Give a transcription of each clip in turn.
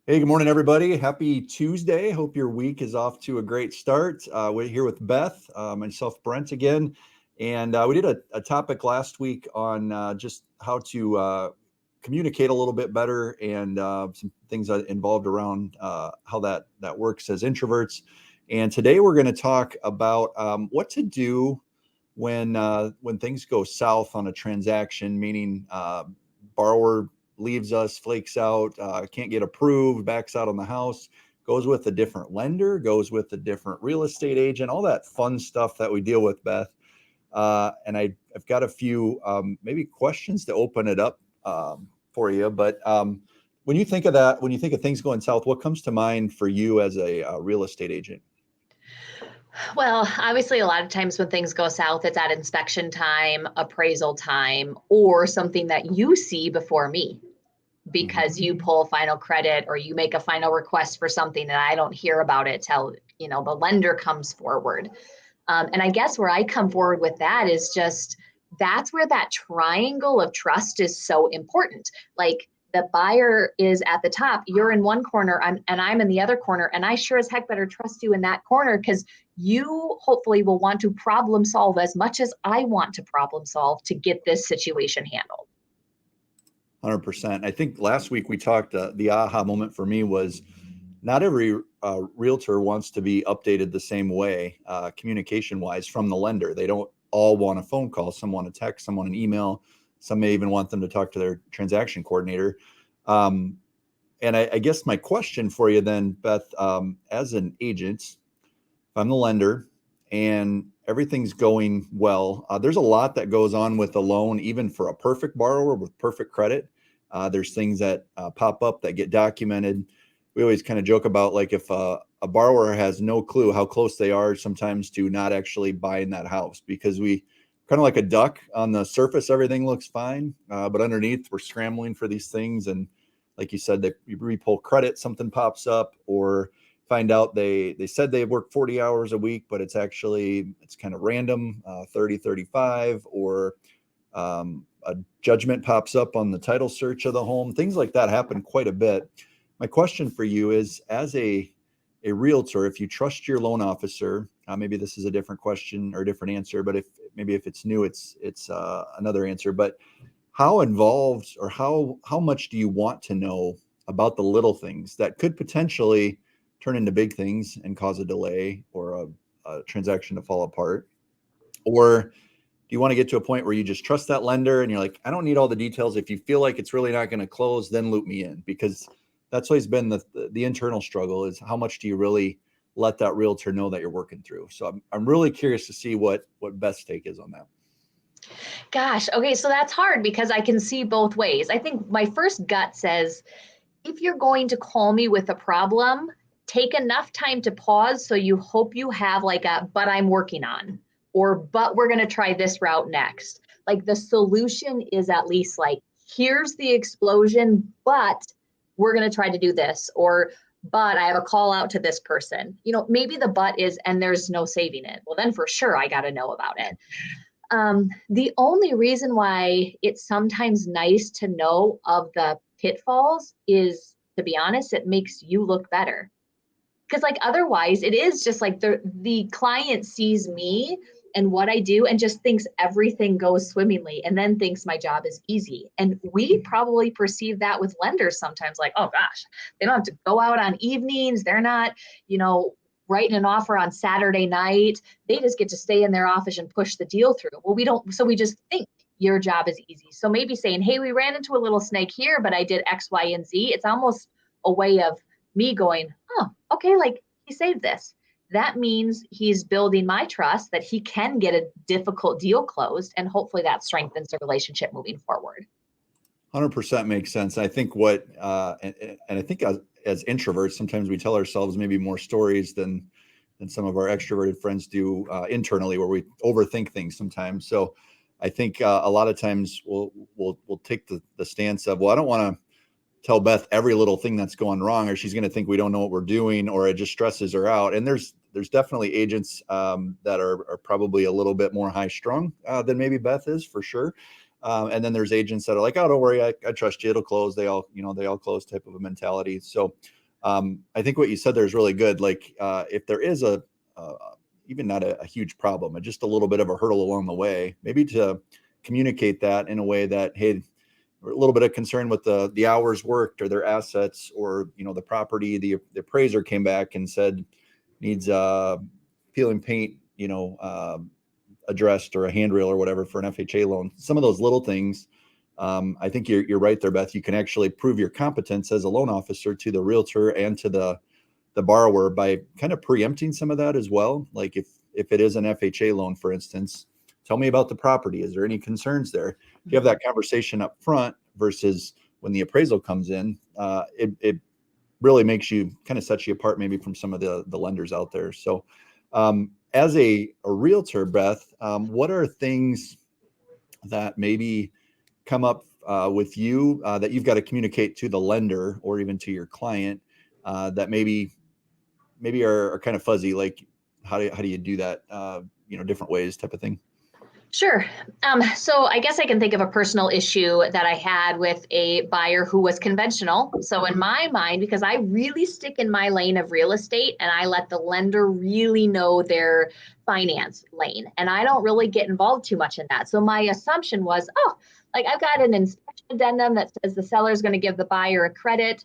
Hey, good morning, everybody. Happy Tuesday. Hope your week is off to a great start. We're here with Beth, myself, Brent again. And we did a topic last week on just how to communicate a little bit better and some things that involved around how that works as introverts. And today we're going to talk about what to do when things go south on a transaction, meaning borrower leaves us, flakes out, can't get approved, backs out on the house, goes with a different lender, goes with a different real estate agent, all that fun stuff that we deal with, Beth. And I've got a few maybe questions to open it up for you. But when you think of that, when you think of things going south, what comes to mind for you as a real estate agent? Well, obviously, a lot of times when things go south, it's at inspection time, appraisal time, or something that you see before me because you pull final credit or you make a final request for something and I don't hear about it till, the lender comes forward. And I guess where I come forward with that is just that's where that triangle of trust is so important. Like the buyer is at the top, you're in one corner, and I'm in the other corner, and I sure as heck better trust you in that corner because you hopefully will want to problem solve as much as I want to problem solve to get this situation handled. 100%. I think last week we talked, the aha moment for me was not every realtor wants to be updated the same way, communication wise, from the lender. They don't all want a phone call. Some want a text, some want an email. Some may even want them to talk to their transaction coordinator. And I guess my question for you then, Beth, as an agent, if I'm the lender and everything's going well, there's a lot that goes on with a loan, even for a perfect borrower with perfect credit. There's things that pop up that get documented. We always kind of joke about, like, if a borrower has no clue how close they are sometimes to not actually buying that house, because we kind of like a duck on the surface, everything looks fine, but underneath we're scrambling for these things. And like you said, you re-pull credit, something pops up, or find out they said they work 40 hours a week, but it's kind of random, 30, 35, or a judgment pops up on the title search of the home. Things like that happen quite a bit. My question for you is, as a realtor, if you trust your loan officer, maybe this is a different question or a different answer, but if it's new, it's another answer. But how involved or how much do you want to know about the little things that could potentially turn into big things and cause a delay or a transaction to fall apart? Or do you want to get to a point where you just trust that lender and you're like, I don't need all the details. If you feel like it's really not going to close, then loop me in, because that's always been the internal struggle, is how much do you really let that realtor know that you're working through? So I'm really curious to see what Beth's take is on that. Gosh, okay, so that's hard because I can see both ways. I think my first gut says, if you're going to call me with a problem, take enough time to pause so you hope you have like but I'm working on, or but we're going to try this route next. Like the solution is at least like, here's the explosion, but we're going to try to do this, or but I have a call out to this person. Maybe the but is, and there's no saving it. Well, then for sure, I got to know about it. The only reason why it's sometimes nice to know of the pitfalls is, to be honest, it makes you look better. Because like otherwise it is just like the client sees me and what I do and just thinks everything goes swimmingly and then thinks my job is easy. And we probably perceive that with lenders sometimes, like, oh gosh, they don't have to go out on evenings. They're not, writing an offer on Saturday night. They just get to stay in their office and push the deal through. Well, we don't. So we just think your job is easy. So maybe saying, hey, we ran into a little snag here, but I did X, Y, and Z. It's almost a way of me going, oh, okay, like he saved this. That means he's building my trust that he can get a difficult deal closed. And hopefully that strengthens the relationship moving forward. 100% makes sense. I think and I think as introverts, sometimes we tell ourselves maybe more stories than some of our extroverted friends do internally, where we overthink things sometimes. So I think a lot of times we'll take the stance of, well, I don't want to tell Beth every little thing that's going wrong, or she's going to think we don't know what we're doing, or it just stresses her out. And there's definitely agents that are probably a little bit more high strung than maybe Beth is, for sure. And then there's agents that are like, oh, don't worry, I trust you, it'll close. They all close type of a mentality. So I think what you said there is really good. Like if there is uh, even not a huge problem, but just a little bit of a hurdle along the way, maybe to communicate that in a way that, hey, we're a little bit of concern with the hours worked or their assets, or the property. The appraiser came back and said needs peeling paint, addressed, or a handrail or whatever for an FHA loan. Some of those little things. I think you're right there, Beth. You can actually prove your competence as a loan officer to the realtor and to the borrower by kind of preempting some of that as well. Like if it is an FHA loan, for instance, tell me about the property. Is there any concerns there? If you have that conversation up front versus when the appraisal comes in, it really makes you kind of sets you apart maybe from some of the lenders out there. So as a realtor, Beth, what are things that maybe come up with you that you've got to communicate to the lender or even to your client that maybe are kind of fuzzy? Like how do you do that? Different ways type of thing. Sure. So I guess I can think of a personal issue that I had with a buyer who was conventional. So in my mind, because I really stick in my lane of real estate and I let the lender really know their finance lane, and I don't really get involved too much in that. So my assumption was, like I've got an inspection addendum that says the seller is going to give the buyer a credit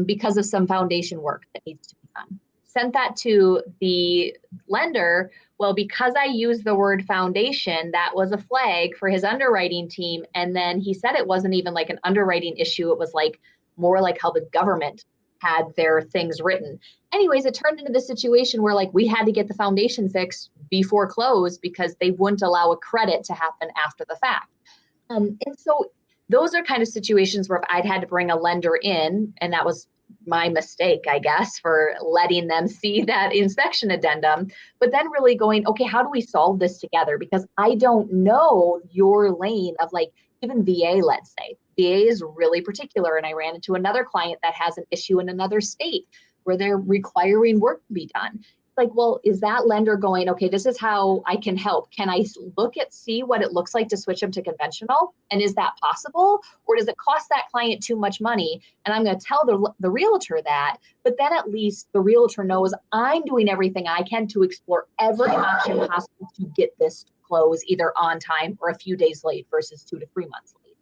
because of some foundation work that needs to be done. Sent that to the lender. Well, because I used the word foundation, that was a flag for his underwriting team. And then he said it wasn't even like an underwriting issue. It was like more like how the government had their things written. Anyways, it turned into the situation where like we had to get the foundation fixed before close because they wouldn't allow a credit to happen after the fact. And so those are kind of situations where I'd had to bring a lender in, and that was my mistake, I guess, for letting them see that inspection addendum, but then really going, okay, how do we solve this together? Because I don't know your lane of like, even VA, let's say. VA is really particular. And I ran into another client that has an issue in another state where they're requiring work to be done. Like, well, is that lender going, okay, this is how I can help? Can I see what it looks like to switch them to conventional? And is that possible? Or does it cost that client too much money? And I'm going to tell the realtor that, but then at least the realtor knows I'm doing everything I can to explore every option possible to get this to close either on time or a few days late versus 2 to 3 months late.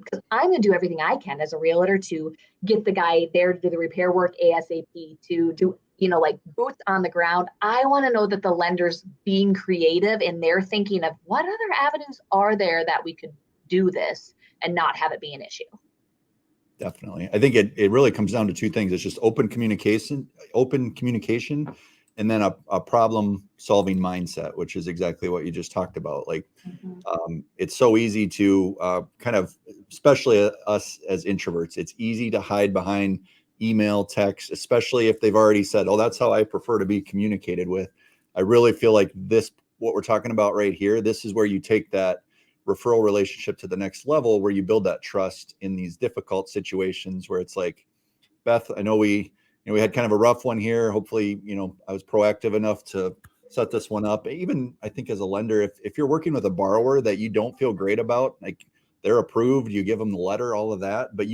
Because I'm going to do everything I can as a realtor to get the guy there to do the repair work ASAP, to do, like boots on the ground. I want to know that the lender's being creative and they're thinking of what other avenues are there that we could do this and not have it be an issue. Definitely. I think it really comes down to two things. It's just open communication, and then a problem solving mindset, which is exactly what you just talked about. Like, it's so easy to kind of, especially us as introverts, it's easy to hide behind email, text, especially if they've already said, oh, that's how I prefer to be communicated with. I really feel like what we're talking about right here, this is where you take that referral relationship to the next level, where you build that trust in these difficult situations where it's like, Beth, I know we had kind of a rough one here. Hopefully, I was proactive enough to set this one up. Even I think as a lender, if you're working with a borrower that you don't feel great about, like they're approved, you give them the letter, all of that, but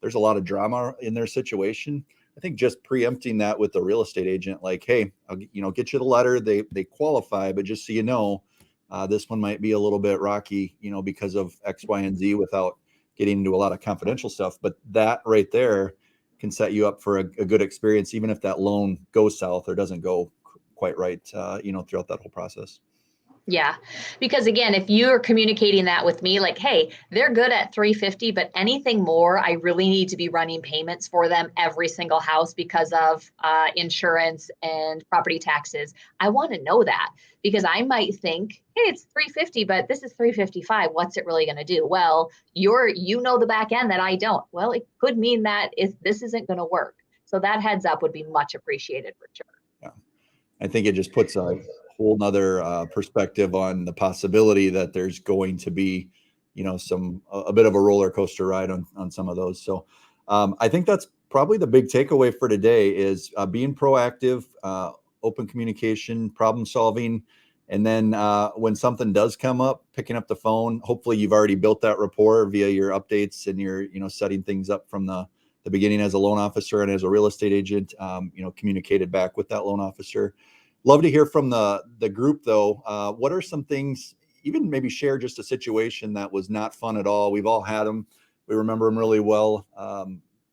there's a lot of drama in their situation. I think just preempting that with the real estate agent, like, hey, I'll get you the letter. They qualify, but just so you know, this one might be a little bit rocky, because of X, Y, and Z, without getting into a lot of confidential stuff. But that right there can set you up for a good experience, even if that loan goes south or doesn't go quite right, throughout that whole process. Yeah, because again, if you're communicating that with me, like, hey, they're good at 350, but anything more, I really need to be running payments for them every single house because of insurance and property taxes. I want to know that because I might think, hey, it's 350, but this is 355. What's it really going to do? Well, you know the back end that I don't. Well, it could mean that if this isn't going to work. So that heads up would be much appreciated for sure. Yeah. I think it just puts a whole nother perspective on the possibility that there's going to be, a bit of a roller coaster ride on some of those. So I think that's probably the big takeaway for today is being proactive, open communication, problem solving. And then when something does come up, picking up the phone. Hopefully you've already built that rapport via your updates and your, setting things up from the the beginning as a loan officer and as a real estate agent, communicated back with that loan officer. Love to hear from the group though. What are some things, even maybe share just a situation that was not fun at all? We've all had them. We remember them really well.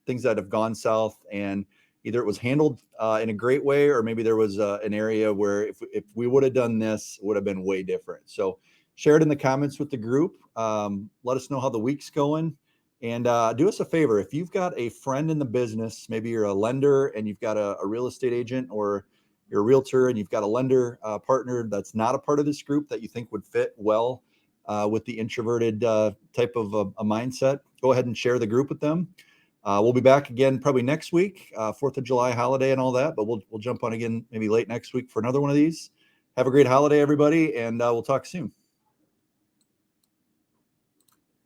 Things that have gone south, and either it was handled in a great way, or maybe there was an area where if we would have done this, it would have been way different. So share it in the comments with the group. Let us know how the week's going. And do us a favor. If you've got a friend in the business, maybe you're a lender and you've got a real estate agent, or you're a realtor and you've got a lender partner that's not a part of this group that you think would fit well with the introverted type of a mindset, go ahead and share the group with them. We'll be back again probably next week, 4th of July holiday and all that, but we'll jump on again maybe late next week for another one of these. Have a great holiday, everybody, and we'll talk soon.